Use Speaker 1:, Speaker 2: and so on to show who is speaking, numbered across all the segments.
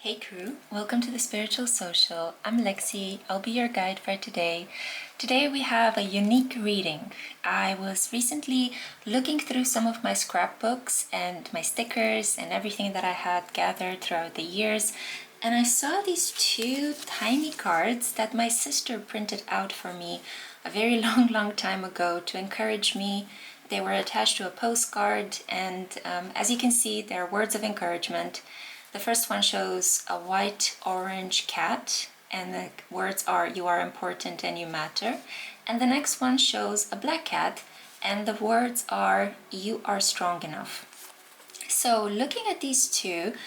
Speaker 1: Hey crew, welcome to the Spiritual Social. I'm Lexi, I'll be your guide for today. Today we have a unique reading. I was recently looking through some of my scrapbooks and my stickers and everything that I had gathered throughout the years, and I saw these two tiny cards that my sister printed out for me a very long time ago to encourage me. They were attached to a postcard, and as you can see, they're words of encouragement. The first one shows a white-orange cat, and the words are, "You are important and you matter." And the next one shows a black cat, and the words are, "You are strong enough." So looking at these two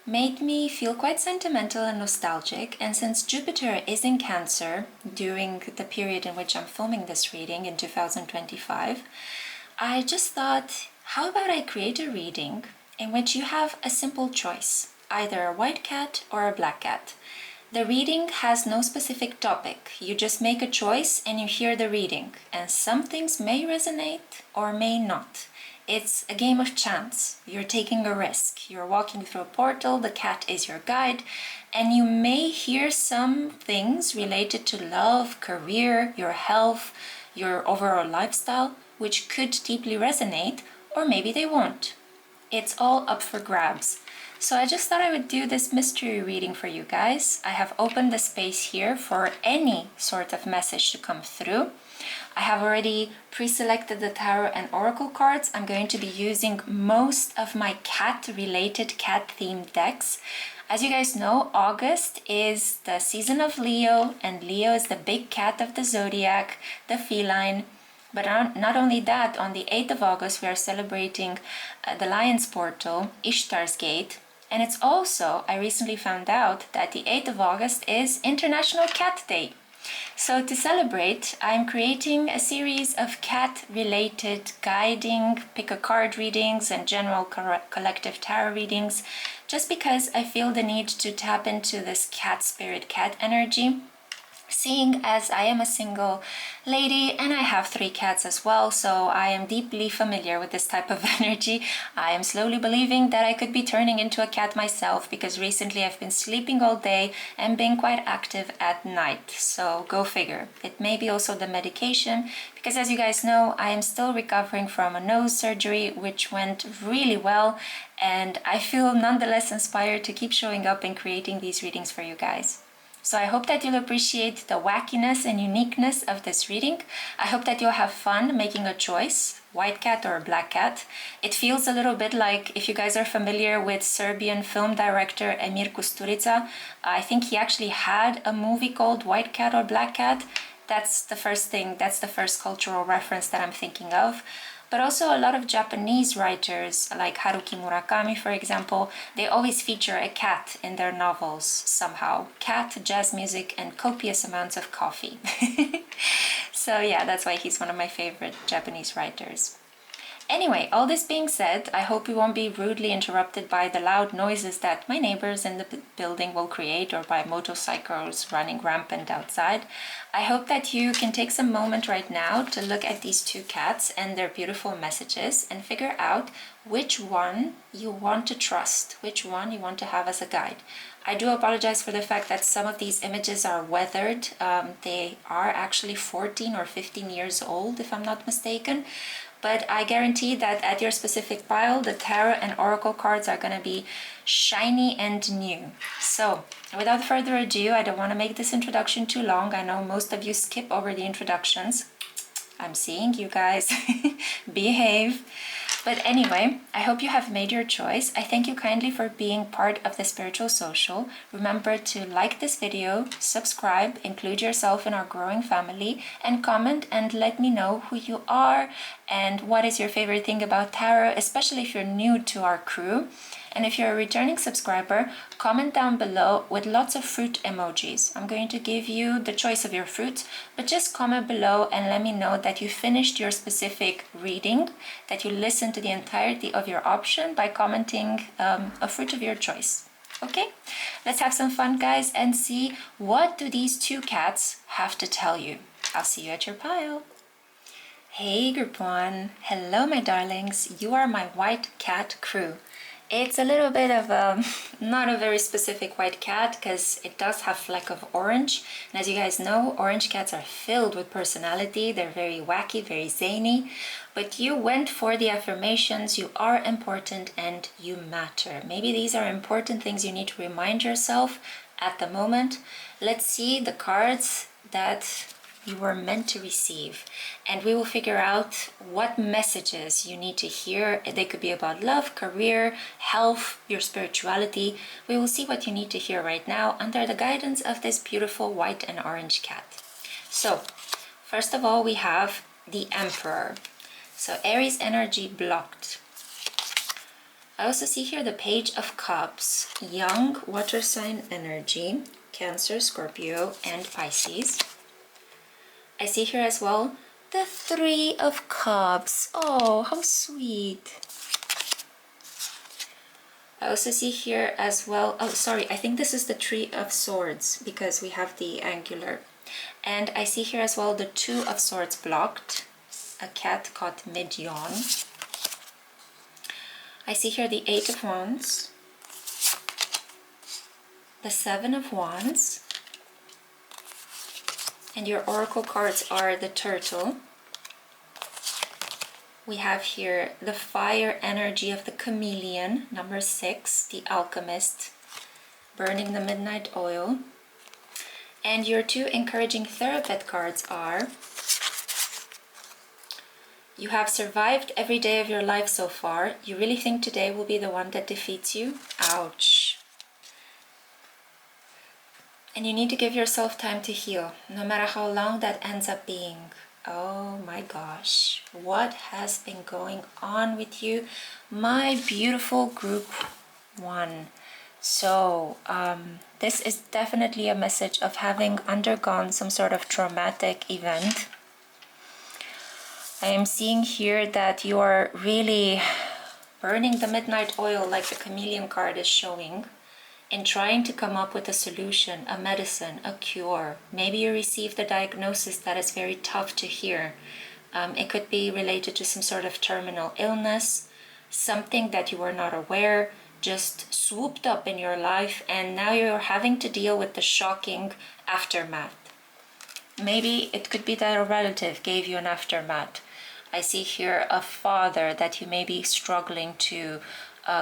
Speaker 1: made me feel quite sentimental and nostalgic, and since Jupiter is in Cancer during the period in which I'm filming this reading in 2025, I just thought, how about I create a reading in which you have a simple choice, either a white cat or a black cat. The reading has no specific topic. You just make a choice and you hear the reading, and some things may resonate or may not. It's a game of chance. You're taking a risk. You're walking through a portal, the cat is your guide, and you may hear some things related to love, career, your health, your overall lifestyle, which could deeply resonate, or maybe they won't. It's all up for grabs. So I just thought I would do this mystery reading for you guys. I have opened the space here for any sort of message to come through. I have already pre-selected the tarot and oracle cards. I'm going to be using most of my cat-related, cat-themed decks. As you guys know, August is the season of Leo, and Leo is the big cat of the zodiac, the feline. But not only that, on the 8th of August, we are celebrating the Lion's Portal, Ishtar's Gate. And it's also, I recently found out that the 8th of August is International Cat Day. So to celebrate, I'm creating a series of cat-related guiding, pick-a-card readings and general collective tarot readings, just because I feel the need to tap into this cat spirit, cat energy. Seeing as I am a single lady and I have 3 cats as well, so I am deeply familiar with this type of energy. I am slowly believing that I could be turning into a cat myself, because recently I've been sleeping all day and being quite active at night. So go figure. It may be also the medication, because as you guys know, I am still recovering from a nose surgery, which went really well, and I feel nonetheless inspired to keep showing up and creating these readings for you guys. So I hope that you'll appreciate the wackiness and uniqueness of this reading. I hope that you'll have fun making a choice, white cat or black cat. It feels a little bit like, if you guys are familiar with Serbian film director Emir Kusturica, I think he actually had a movie called White Cat or Black Cat. That's the first cultural reference that I'm thinking of. But also a lot of Japanese writers, like Haruki Murakami, for example, they always feature a cat in their novels somehow. Cat, jazz music, and copious amounts of coffee. So yeah, that's why he's one of my favorite Japanese writers. Anyway, all this being said, I hope we won't be rudely interrupted by the loud noises that my neighbors in the building will create, or by motorcycles running rampant outside. I hope that you can take some moment right now to look at these 2 cats and their beautiful messages and figure out which one you want to trust, which one you want to have as a guide. I do apologize for the fact that some of these images are weathered. They are actually 14 or 15 years old, if I'm not mistaken. But I guarantee that at your specific pile, the tarot and oracle cards are going to be shiny and new. So, without further ado, I don't want to make this introduction too long. I know most of you skip over the introductions. I'm seeing you guys. Behave. But anyway, I hope you have made your choice. I thank you kindly for being part of the Spiritual Social. Remember to like this video, subscribe, include yourself in our growing family, and comment and let me know who you are and what is your favorite thing about tarot, especially if you're new to our crew. And if you're a returning subscriber, comment down below with lots of fruit emojis. I'm going to give you the choice of your fruit, but just comment below and let me know that you finished your specific reading, that you listened to the entirety of your option by commenting a fruit of your choice. Okay, let's have some fun, guys, and see what do these 2 cats have to tell you. I'll see you at your pile. Hey, group 1. Hello, my darlings. You are my white cat crew. It's a little bit of a, not a very specific white cat because it does have fleck of orange. And as you guys know, orange cats are filled with personality. They're very wacky, very zany. But you went for the affirmations. You are important and you matter. Maybe these are important things you need to remind yourself at the moment. Let's see the cards that you were meant to receive, and we will figure out what messages you need to hear. They could be about love, career, health, your spirituality. We will see what you need to hear right now under the guidance of this beautiful white and orange cat. So first of all, we have the Emperor. So Aries energy blocked. I also see here the Page of Cups, young water sign energy, Cancer, Scorpio, and Pisces. I see here as well the Three of Cups. Oh, how sweet. I also see here as well, oh sorry, I think this is the Three of Swords because we have the angular. And I see here as well the Two of Swords blocked, a cat caught mid-yawn. I see here the Eight of Wands, the Seven of Wands, and your oracle cards are the Turtle. We have here the fire energy of the Chameleon, number 6, the Alchemist, burning the midnight oil. And your two encouraging therapist cards are, you have survived every day of your life so far. You really think today will be the one that defeats you? Ouch. And you need to give yourself time to heal, no matter how long that ends up being. Oh my gosh, what has been going on with you, my beautiful group 1? So this is definitely a message of having undergone some sort of traumatic event. I am seeing here that you are really burning the midnight oil like the chameleon card is showing, in trying to come up with a solution, a medicine, a cure. Maybe you received a diagnosis that is very tough to hear. It could be related to some sort of terminal illness, something that you were not aware, just swooped up in your life, and now you're having to deal with the shocking aftermath. Maybe it could be that a relative gave you an aftermath. I see here a father that you may be struggling to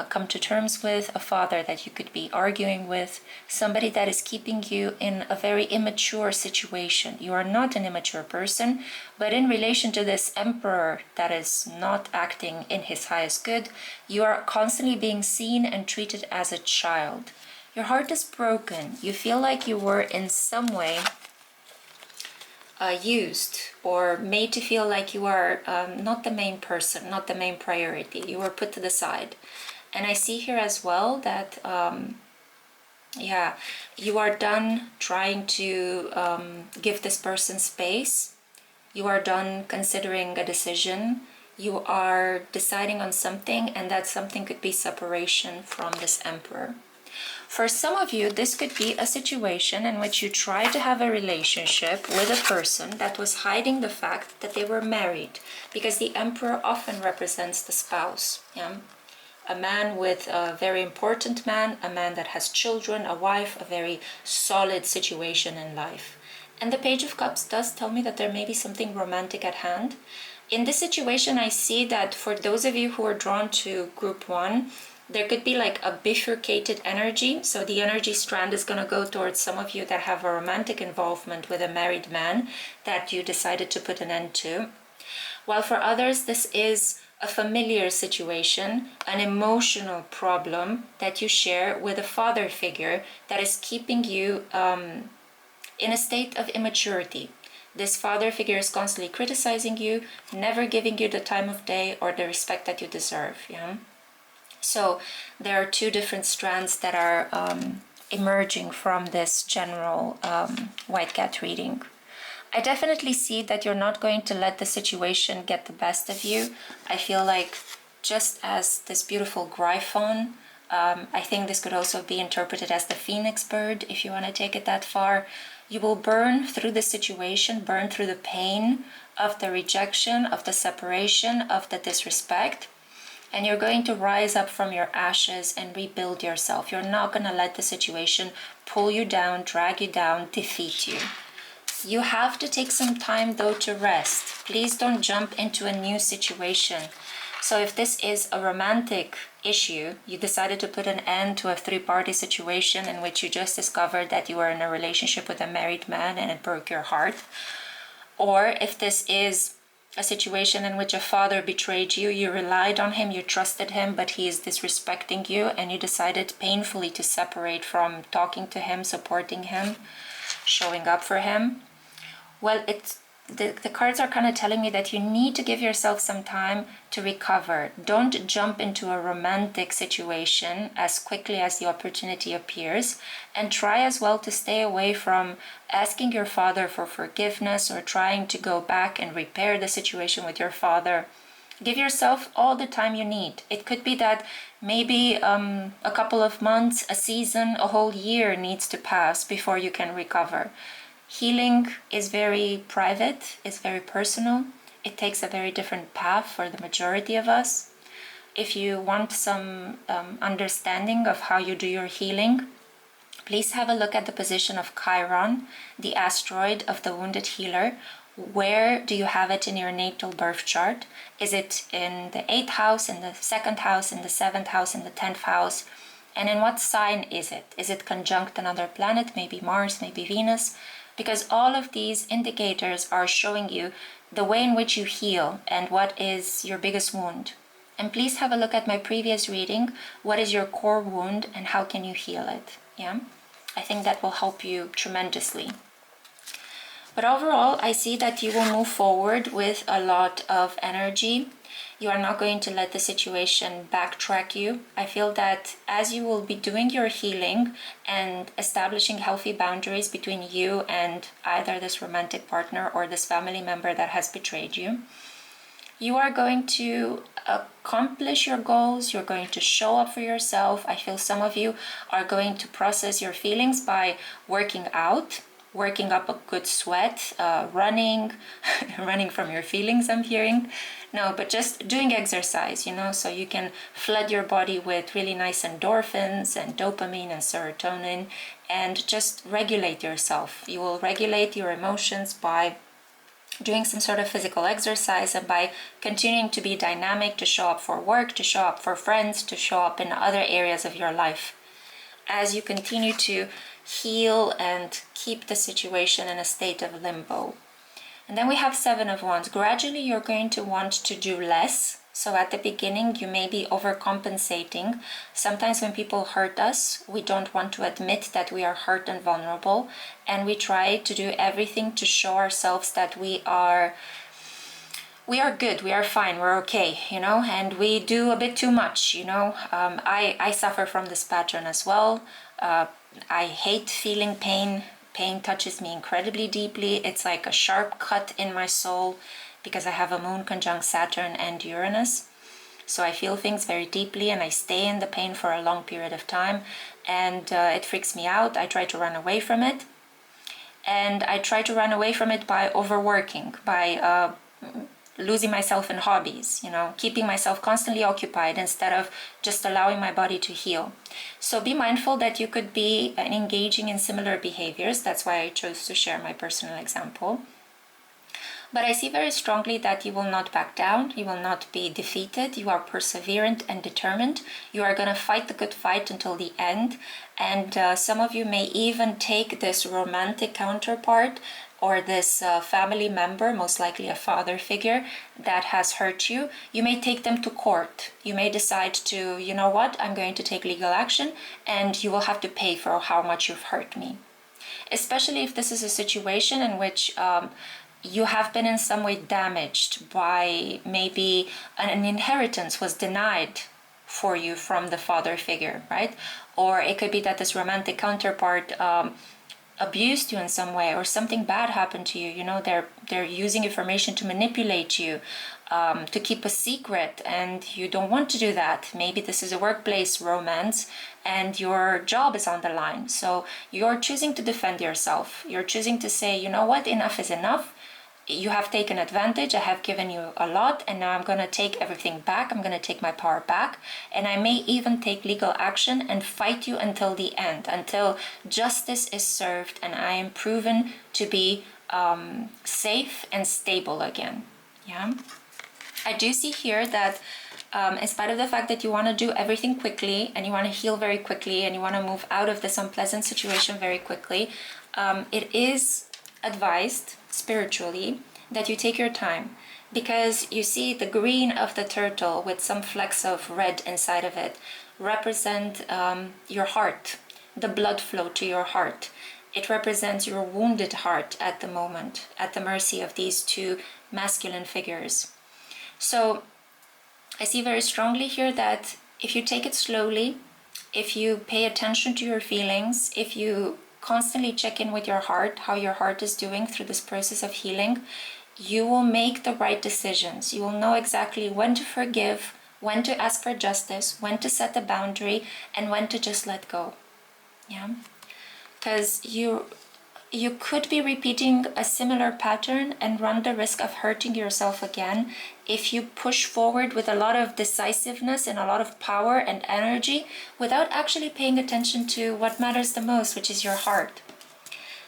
Speaker 1: come to terms with, a father that you could be arguing with, somebody that is keeping you in a very immature situation. You are not an immature person, but in relation to this emperor that is not acting in his highest good, you are constantly being seen and treated as a child. Your heart is broken. You feel like you were in some way used or made to feel like you are not the main person, not the main priority. You were put to the side. And I see here as well that, yeah, you are done trying to give this person space. You are done considering a decision. You are deciding on something, and that something could be separation from this emperor. For some of you, this could be a situation in which you tried to have a relationship with a person that was hiding the fact that they were married, because the emperor often represents the spouse. Yeah? A man with a very important man, a man that has children, a wife, a very solid situation in life. And the Page of Cups does tell me that there may be something romantic at hand. In this situation, I see that for those of you who are drawn to group 1, there could be like a bifurcated energy. So the energy strand is going to go towards some of you that have a romantic involvement with a married man that you decided to put an end to. While for others, this is a familiar situation, an emotional problem that you share with a father figure that is keeping you in a state of immaturity. This father figure is constantly criticizing you, never giving you the time of day or the respect that you deserve. Yeah. So there are two different strands that are emerging from this general white cat reading. I definitely see that you're not going to let the situation get the best of you. I feel like just as this beautiful Gryphon, I think this could also be interpreted as the phoenix bird, if you want to take it that far. You will burn through the situation, burn through the pain of the rejection, of the separation, of the disrespect. and you're going to rise up from your ashes and rebuild yourself. You're not going to let the situation pull you down, drag you down, defeat you. You have to take some time though to rest. Please don't jump into a new situation. So if this is a romantic issue, you decided to put an end to a three-party situation in which you just discovered that you were in a relationship with a married man and it broke your heart, or if this is a situation in which a father betrayed you, you relied on him, you trusted him, but he is disrespecting you, and you decided painfully to separate from talking to him, supporting him, showing up for him. Well, the cards are kind of telling me that you need to give yourself some time to recover. Don't jump into a romantic situation as quickly as the opportunity appears, and try as well to stay away from asking your father for forgiveness or trying to go back and repair the situation with your father. Give yourself all the time you need. It could be that maybe a couple of months, a season, a whole year needs to pass before you can recover. Healing is very private, it's very personal. It takes a very different path for the majority of us. If you want some understanding of how you do your healing, please have a look at the position of Chiron, the asteroid of the wounded healer. Where do you have it in your natal birth chart? Is it in the 8th house, in the 2nd house, in the 7th house, in the 10th house? And in what sign is it? Is it conjunct another planet, maybe Mars, maybe Venus? Because all of these indicators are showing you the way in which you heal and what is your biggest wound. And please have a look at my previous reading. What is your core wound and how can you heal it? Yeah, I think that will help you tremendously. But overall, I see that you will move forward with a lot of energy. You are not going to let the situation backtrack you. I feel that as you will be doing your healing and establishing healthy boundaries between you and either this romantic partner or this family member that has betrayed you, you are going to accomplish your goals. You're going to show up for yourself. I feel some of you are going to process your feelings by working out, working up a good sweat, running, running from your feelings, I'm hearing. No, but just doing exercise, so you can flood your body with really nice endorphins and dopamine and serotonin, and just regulate yourself. You will regulate your emotions by doing some sort of physical exercise and by continuing to be dynamic, to show up for work, to show up for friends, to show up in other areas of your life. As you continue to heal and keep the situation in a state of limbo. And then we have 7 of Wands. Gradually, you're going to want to do less. So at the beginning, you may be overcompensating. Sometimes when people hurt us, we don't want to admit that we are hurt and vulnerable. And we try to do everything to show ourselves that we are good, we are fine, we're okay, and we do a bit too much, I suffer from this pattern as well. I hate feeling pain. Pain touches me incredibly deeply. It's like a sharp cut in my soul because I have a moon conjunct Saturn and Uranus. So I feel things very deeply and I stay in the pain for a long period of time, and it freaks me out. I try to run away from it, and I try to run away from it by overworking, by losing myself in hobbies, keeping myself constantly occupied instead of just allowing my body to heal. So be mindful that you could be engaging in similar behaviors. That's why I chose to share my personal example. But I see very strongly that you will not back down, you will not be defeated, you are perseverant and determined. You are going to fight the good fight until the end. And some of you may even take this romantic counterpart or this family member, most likely a father figure, that has hurt you. You may take them to court. You may decide to, you know what, I'm going to take legal action, and you will have to pay for how much you've hurt me. Especially if this is a situation in which you have been in some way damaged by maybe an inheritance was denied for you from the father figure, right? Or it could be that this romantic counterpart abused you in some way, or something bad happened to you. They're using information to manipulate you, to keep a secret, and you don't want to do that. Maybe this is a workplace romance and your job is on the line. So you're choosing to defend yourself. You're choosing to say, you know what, enough is enough. you have taken advantage, I have given you a lot, and now I'm going to take everything back, I'm going to take my power back, and I may even take legal action and fight you until the end, until justice is served and I am proven to be safe and stable again. Yeah, I do see here that in spite of the fact that you want to do everything quickly and you want to heal very quickly and you want to move out of this unpleasant situation very quickly, it is advised spiritually that you take your time, because you see the green of the turtle with some flecks of red inside of it represent your heart, the blood flow to your heart. It represents your wounded heart at the moment, at the mercy of these two masculine figures. So I see very strongly here that if you take it slowly, if you pay attention to your feelings, if you constantly check in with your heart, how your heart is doing through this process of healing, you will make the right decisions. You will know exactly when to forgive, when to ask for justice, when to set a boundary, and when to just let go. Yeah, because you could be repeating a similar pattern and run the risk of hurting yourself again if you push forward with a lot of decisiveness and a lot of power and energy without actually paying attention to what matters the most, which is your heart.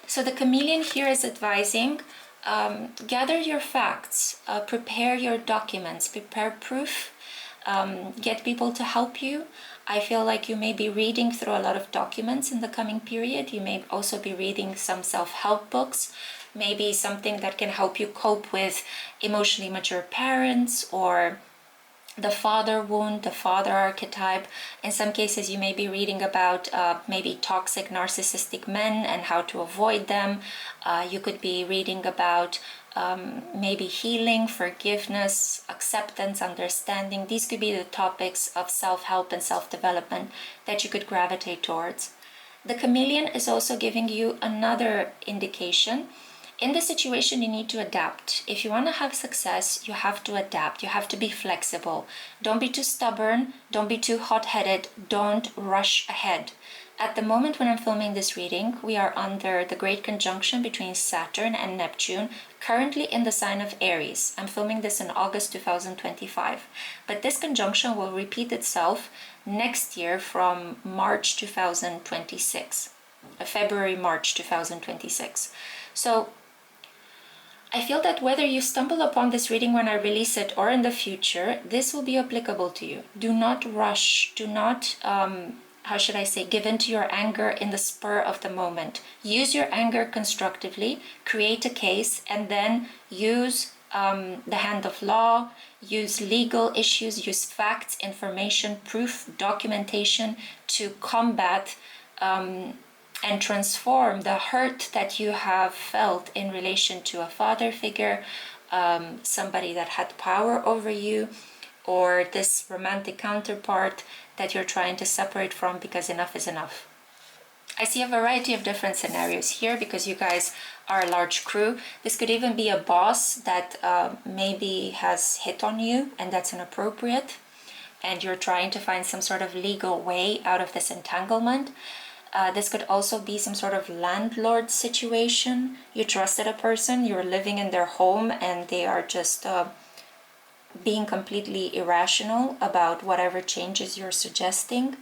Speaker 1: So the chameleon here is advising, gather your facts, prepare your documents, prepare proof, get people to help you. I feel like you may be reading through a lot of documents in the coming period. You may also be reading some self-help books, maybe something that can help you cope with emotionally mature parents or the father wound, the father archetype. In some cases, you may be reading about maybe toxic narcissistic men and how to avoid them. You could be reading about maybe healing, forgiveness, acceptance, understanding. These could be the topics of self-help and self-development that you could gravitate towards. The chameleon is also giving you another indication. In this situation, you need to adapt. If you want to have success, you have to adapt. You have to be flexible. Don't be too stubborn. Don't be too hot-headed. Don't rush ahead. At the moment when I'm filming this reading, we are under the great conjunction between Saturn and Neptune, currently in the sign of Aries. I'm filming this in August 2025. But this conjunction will repeat itself next year from March 2026. February-March 2026. So I feel that whether you stumble upon this reading when I release it or in the future, this will be applicable to you. Do not rush. Do not, how should I say, give in to your anger in the spur of the moment. Use your anger constructively, create a case, and then use the hand of law, use legal issues, use facts, information, proof, documentation to combat and transform the hurt that you have felt in relation to a father figure, somebody that had power over you, or this romantic counterpart that you're trying to separate from because enough is enough. I see a variety of different scenarios here because you guys are a large crew. This could even be a boss that maybe has hit on you and that's inappropriate, and you're trying to find some sort of legal way out of this entanglement. This could also be some sort of landlord situation. You trusted a person, you're living in their home, and they are just being completely irrational about whatever changes you're suggesting.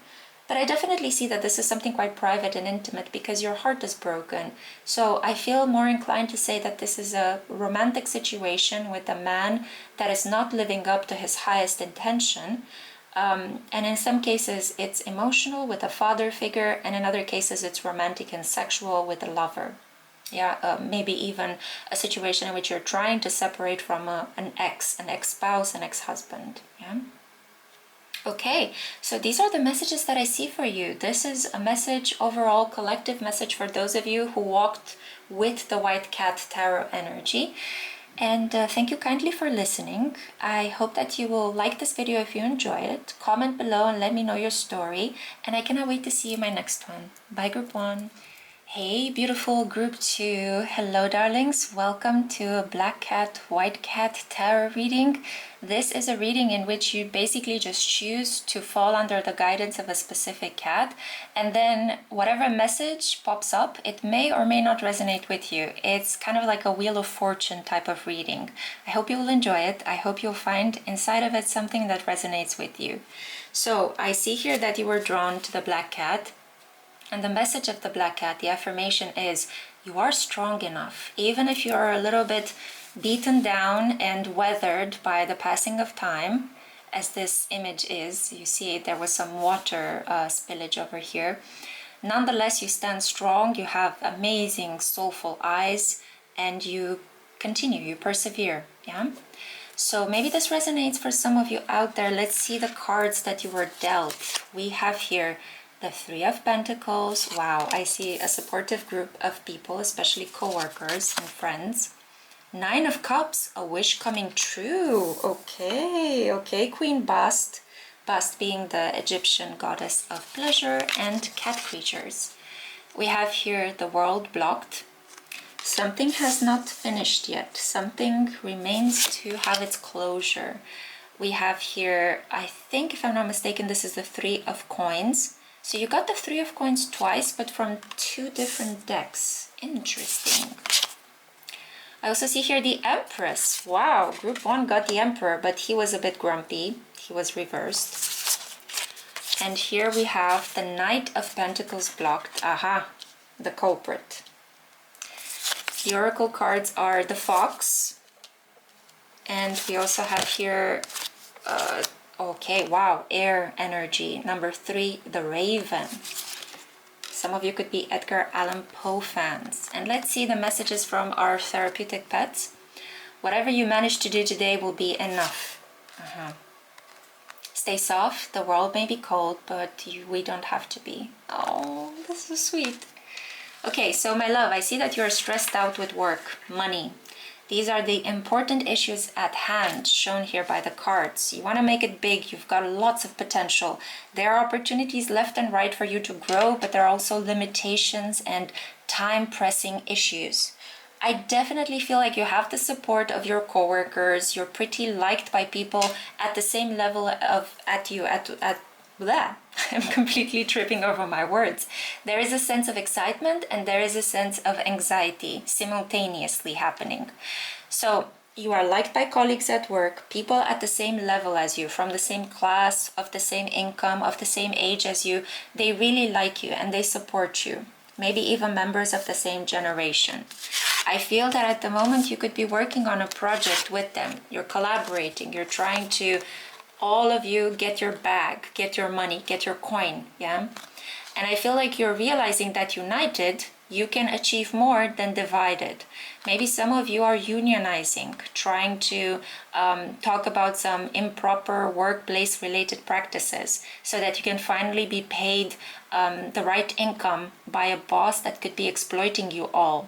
Speaker 1: But I definitely see that this is something quite private and intimate because your heart is broken. So I feel more inclined to say that this is a romantic situation with a man that is not living up to his highest intention. And in some cases it's emotional with a father figure, and in other cases it's romantic and sexual with a lover. Yeah, maybe even a situation in which you're trying to separate from an ex-spouse, an ex-husband. Yeah. Okay, so these are the messages that I see for you. This is a message, overall collective message for those of you who walked with the White Cat Tarot energy. And thank you kindly for listening. I hope that you will like this video if you enjoy it. Comment below and let me know your story. And I cannot wait to see you in my next one. Bye, Group 1. Hey, beautiful group 2. Hello, darlings. Welcome to a Black Cat, White Cat tarot reading. This is a reading in which you basically just choose to fall under the guidance of a specific cat, and then whatever message pops up, it may or may not resonate with you. It's kind of like a Wheel of Fortune type of reading. I hope you will enjoy it. I hope you'll find inside of it something that resonates with you. So I see here that you were drawn to the Black Cat. And the message of the Black Cat, the affirmation is, you are strong enough. Even if you are a little bit beaten down and weathered by the passing of time, as this image is, you see there was some water spillage over here. Nonetheless, you stand strong, you have amazing soulful eyes, and you continue, you persevere, yeah? So maybe this resonates for some of you out there. Let's see the cards that you were dealt. We have here the Three of Pentacles. Wow, I see a supportive group of people, especially co-workers and friends. Nine of Cups, a wish coming true. Okay, Queen Bast. Bast being the Egyptian goddess of pleasure and cat creatures. We have here the World blocked. Something has not finished yet. Something remains to have its closure. We have here, I think if I'm not mistaken, this is the Three of Coins. So you got the Three of Coins twice, but from two different decks. Interesting. I also see here the Empress. Wow, group 1 got the Emperor, but he was a bit grumpy. He was reversed. And here we have the Knight of Pentacles blocked. Aha, the culprit. The Oracle cards are the Fox. And we also have here... okay, wow, air energy. Number 3, the Raven. Some of you could be Edgar Allan Poe fans. And let's see the messages from our therapeutic pets. Whatever you manage to do today will be enough. Stay soft. The world may be cold, but we don't have to be. Oh, that's so sweet. Okay, so my love, I see that you're stressed out with work, money. These are the important issues at hand, shown here by the cards. You want to make it big. You've got lots of potential. There are opportunities left and right for you to grow, but there are also limitations and time-pressing issues. I definitely feel like you have the support of your coworkers. You're pretty liked by people at the same level of blah. I'm completely tripping over my words. There is a sense of excitement and there is a sense of anxiety simultaneously happening. So you are liked by colleagues at work, people at the same level as you, from the same class, of the same income, of the same age as you. They really like you and they support you. Maybe even members of the same generation. I feel that at the moment you could be working on a project with them. You're collaborating, you're trying to all of you get your bag, get your money, get your coin, yeah? And I feel like you're realizing that united, you can achieve more than divided. Maybe some of you are unionizing, trying to talk about some improper workplace-related practices so that you can finally be paid the right income by a boss that could be exploiting you all.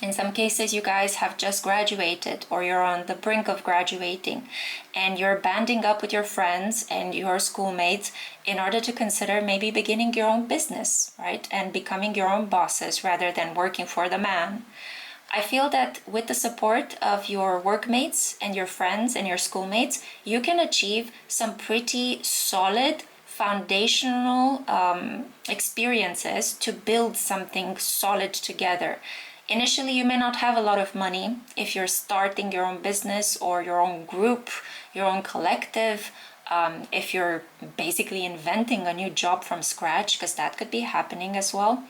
Speaker 1: In some cases, you guys have just graduated or you're on the brink of graduating and you're banding up with your friends and your schoolmates in order to consider maybe beginning your own business, right? And becoming your own bosses rather than working for the man. I feel that with the support of your workmates and your friends and your schoolmates, you can achieve some pretty solid foundational experiences to build something solid together. Initially, you may not have a lot of money if you're starting your own business or your own group, your own collective, if you're basically inventing a new job from scratch, because that could be happening as well.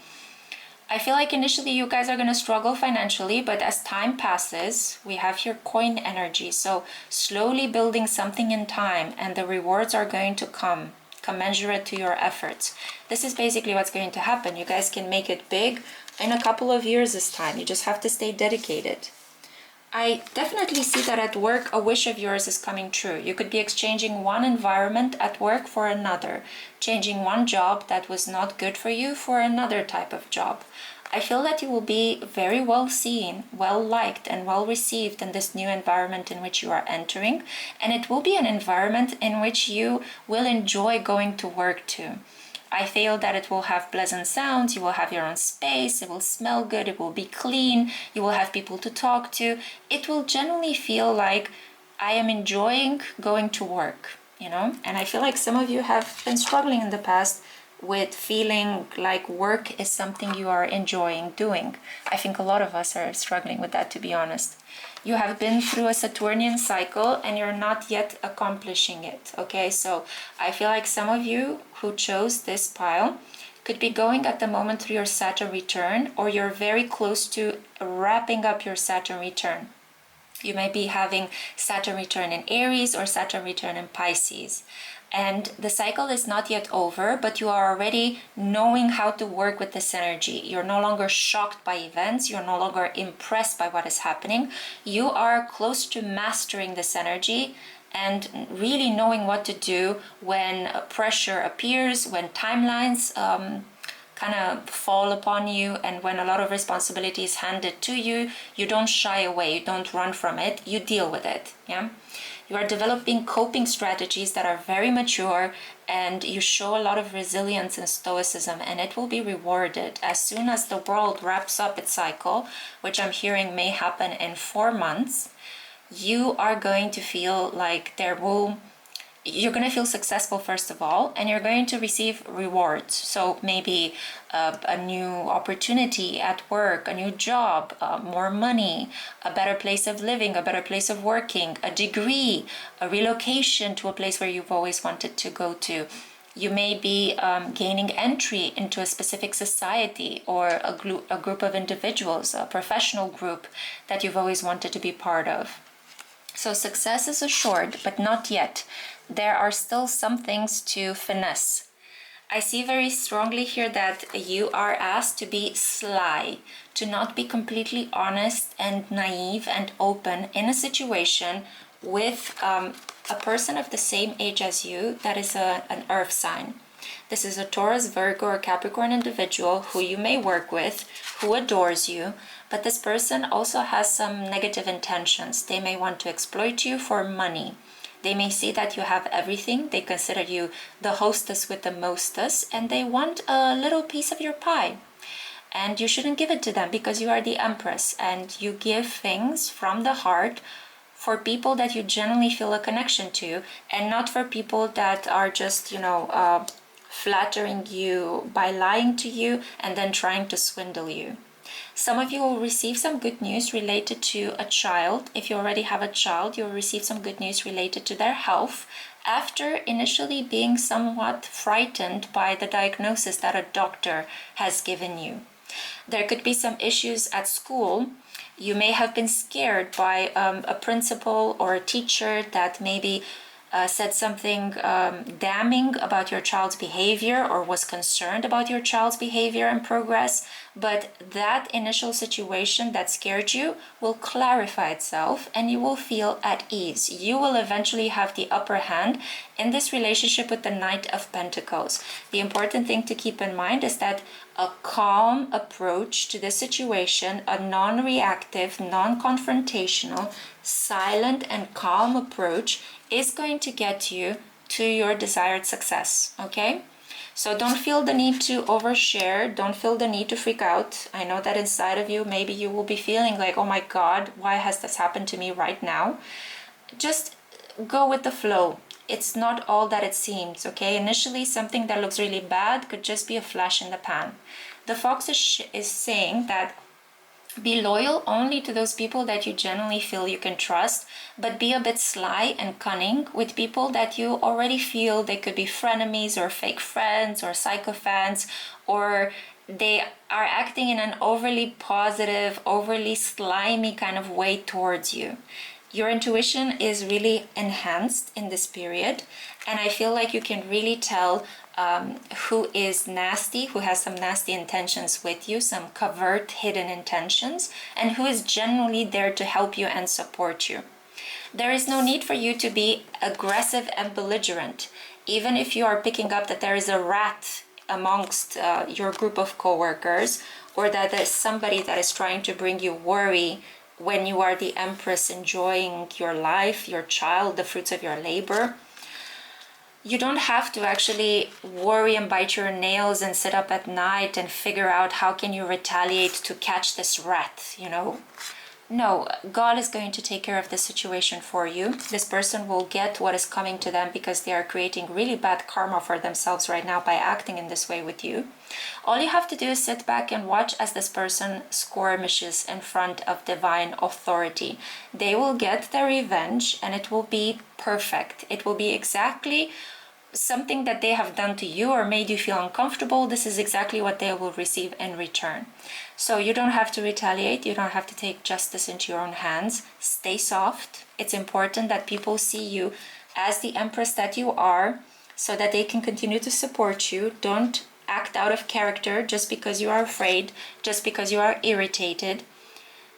Speaker 1: I feel like initially you guys are going to struggle financially, but as time passes, we have here coin energy. So slowly building something in time and the rewards are going to come commensurate to your efforts. This is basically what's going to happen. You guys can make it big in a couple of years this time. You just have to stay dedicated. I definitely see that at work a wish of yours is coming true. You could be exchanging one environment at work for another, changing one job that was not good for you for another type of job. I feel that you will be very well seen, well liked and well received in this new environment in which you are entering, and it will be an environment in which you will enjoy going to work to. I feel that it will have pleasant sounds, you will have your own space, it will smell good, it will be clean, you will have people to talk to. It will generally feel like I am enjoying going to work, you know? And I feel like some of you have been struggling in the past with feeling like work is something you are enjoying doing. I think a lot of us are struggling with that, to be honest. You have been through a Saturnian cycle and you're not yet accomplishing it, okay? So I feel like some of you who chose this pile could be going at the moment through your Saturn return, or you're very close to wrapping up your Saturn return. You may be having Saturn return in Aries or Saturn return in Pisces. And the cycle is not yet over, but you are already knowing how to work with this energy. You're no longer shocked by events. You're no longer impressed by what is happening. You are close to mastering this energy and really knowing what to do when pressure appears, when timelines kind of fall upon you, and when a lot of responsibility is handed to you. You don't shy away, you don't run from it, you deal with it. Yeah, you are developing coping strategies that are very mature, and you show a lot of resilience and stoicism, and it will be rewarded as soon as the world wraps up its cycle, which I'm hearing may happen in 4 months. You are going to feel like you're going to feel successful, first of all, and you're going to receive rewards. So maybe a new opportunity at work, a new job, more money, a better place of living, a better place of working, a degree, a relocation to a place where you've always wanted to go to. You may be gaining entry into a specific society or a group of individuals, a professional group that you've always wanted to be part of. So success is assured, but not yet. There are still some things to finesse. I see very strongly here that you are asked to be sly, to not be completely honest and naive and open in a situation with a person of the same age as you that is an earth sign. This is a Taurus, Virgo, or Capricorn individual who you may work with, who adores you, but this person also has some negative intentions. They may want to exploit you for money. They may see that you have everything. They consider you the hostess with the mostess, and they want a little piece of your pie. And you shouldn't give it to them because you are the Empress, and you give things from the heart for people that you genuinely feel a connection to, and not for people that are just, flattering you by lying to you and then trying to swindle you. Some of you will receive some good news related to a child. If you already have a child, you'll receive some good news related to their health after initially being somewhat frightened by the diagnosis that a doctor has given you. There could be some issues at school. You may have been scared by a principal or a teacher that maybe said something damning about your child's behavior or was concerned about your child's behavior and progress, but that initial situation that scared you will clarify itself and you will feel at ease. You will eventually have the upper hand in this relationship with the Knight of Pentacles. The important thing to keep in mind is that a calm approach to the situation, a non-reactive, non-confrontational, silent and calm approach is going to get you to your desired success, okay? So don't feel the need to overshare, don't feel the need to freak out. I know that inside of you, maybe you will be feeling like, oh my God, why has this happened to me right now? Just go with the flow. It's not all that it seems, okay? Initially, something that looks really bad could just be a flash in the pan. The Fox is saying that be loyal only to those people that you genuinely feel you can trust, but be a bit sly and cunning with people that you already feel they could be frenemies or fake friends or sycophants, or they are acting in an overly positive, overly slimy kind of way towards you. Your intuition is really enhanced in this period, and I feel like you can really tell who is nasty, who has some nasty intentions with you, some covert hidden intentions, and who is genuinely there to help you and support you. There is no need for you to be aggressive and belligerent, even if you are picking up that there is a rat amongst your group of coworkers, or that there's somebody that is trying to bring you worry when you are the Empress enjoying your life, your child, the fruits of your labor. You don't have to actually worry and bite your nails and sit up at night and figure out how can you retaliate to catch this rat, you know. No, God is going to take care of the situation for you. This person will get what is coming to them because they are creating really bad karma for themselves right now by acting in this way with you. All you have to do is sit back and watch as this person skirmishes in front of divine authority. They will get their revenge and it will be perfect. It will be exactly something that they have done to you or made you feel uncomfortable. This is exactly what they will receive in return. So you don't have to retaliate. You don't have to take justice into your own hands. Stay soft. It's important that people see you as the Empress that you are so that they can continue to support you. Don't act out of character just because you are afraid, just because you are irritated.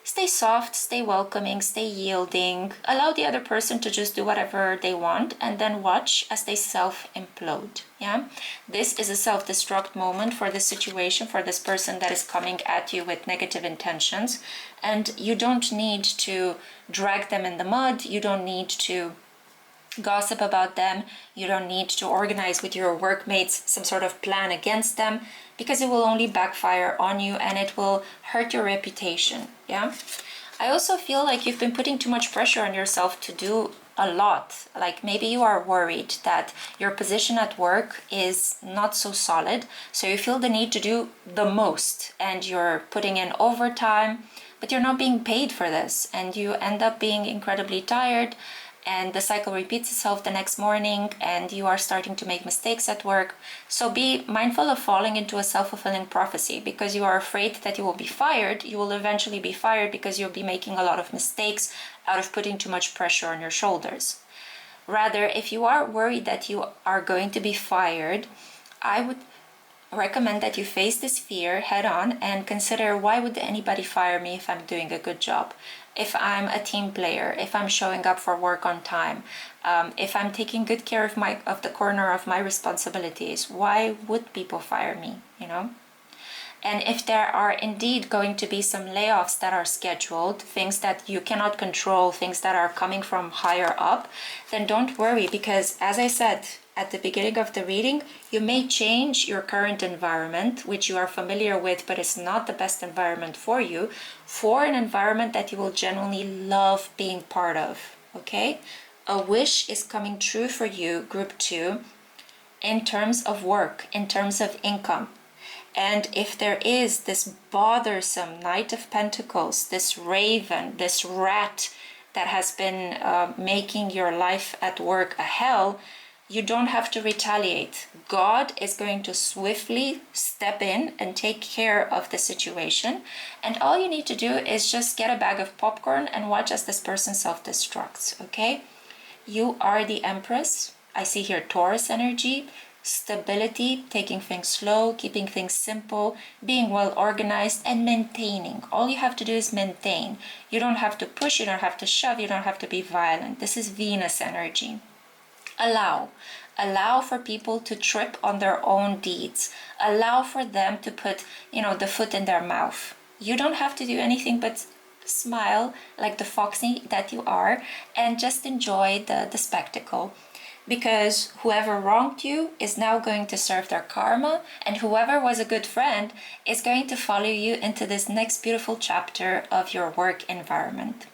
Speaker 1: Stay soft, stay welcoming, stay yielding. Allow the other person to just do whatever they want and then watch as they self-implode. Yeah, this is a self-destruct moment for this situation, for this person that is coming at you with negative intentions. And you don't need to drag them in the mud. You don't need to gossip about them. You don't need to organize with your workmates some sort of plan against them, because it will only backfire on you and it will hurt your reputation. Yeah, I also feel like you've been putting too much pressure on yourself to do a lot. Like maybe you are worried that your position at work is not so solid, so you feel the need to do the most and you're putting in overtime, but you're not being paid for this and you end up being incredibly tired, and the cycle repeats itself the next morning and you are starting to make mistakes at work. So be mindful of falling into a self-fulfilling prophecy. Because you are afraid that you will be fired, you will eventually be fired because you'll be making a lot of mistakes out of putting too much pressure on your shoulders. Rather, if you are worried that you are going to be fired, I would recommend that you face this fear head on and consider, why would anybody fire me if I'm doing a good job? If I'm a team player, if I'm showing up for work on time, if I'm taking good care of the corner of my responsibilities, why would people fire me, you know? And if there are indeed going to be some layoffs that are scheduled, things that you cannot control, things that are coming from higher up, then don't worry, because as I said at the beginning of the reading, you may change your current environment, which you are familiar with, but it's not the best environment for you, for an environment that you will genuinely love being part of, okay? A wish is coming true for you, group 2, in terms of work, in terms of income. And if there is this bothersome Knight of Pentacles, this raven, this rat that has been making your life at work a hell, you don't have to retaliate. God is going to swiftly step in and take care of the situation. And all you need to do is just get a bag of popcorn and watch as this person self-destructs, okay? You are the Empress. I see here Taurus energy, stability, taking things slow, keeping things simple, being well organized, and maintaining. All you have to do is maintain. You don't have to push, you don't have to shove, you don't have to be violent. This is Venus energy. Allow for people to trip on their own deeds. Allow for them to put, the foot in their mouth. You don't have to do anything but smile like the foxy that you are and just enjoy the spectacle. Because whoever wronged you is now going to serve their karma, and whoever was a good friend is going to follow you into this next beautiful chapter of your work environment.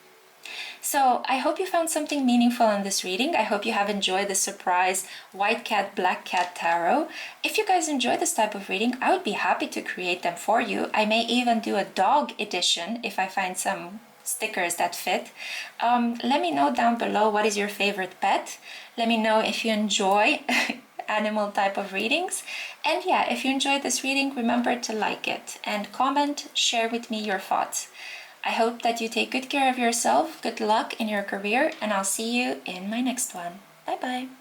Speaker 1: So I hope you found something meaningful in this reading. I hope you have enjoyed the Surprise White Cat, Black Cat Tarot. If you guys enjoy this type of reading, I would be happy to create them for you. I may even do a dog edition if I find some stickers that fit. Let me know down below, what is your favorite pet? Let me know if you enjoy animal type of readings. And yeah, if you enjoyed this reading, remember to like it and comment, share with me your thoughts. I hope that you take good care of yourself. Good luck in your career, and I'll see you in my next one. Bye bye.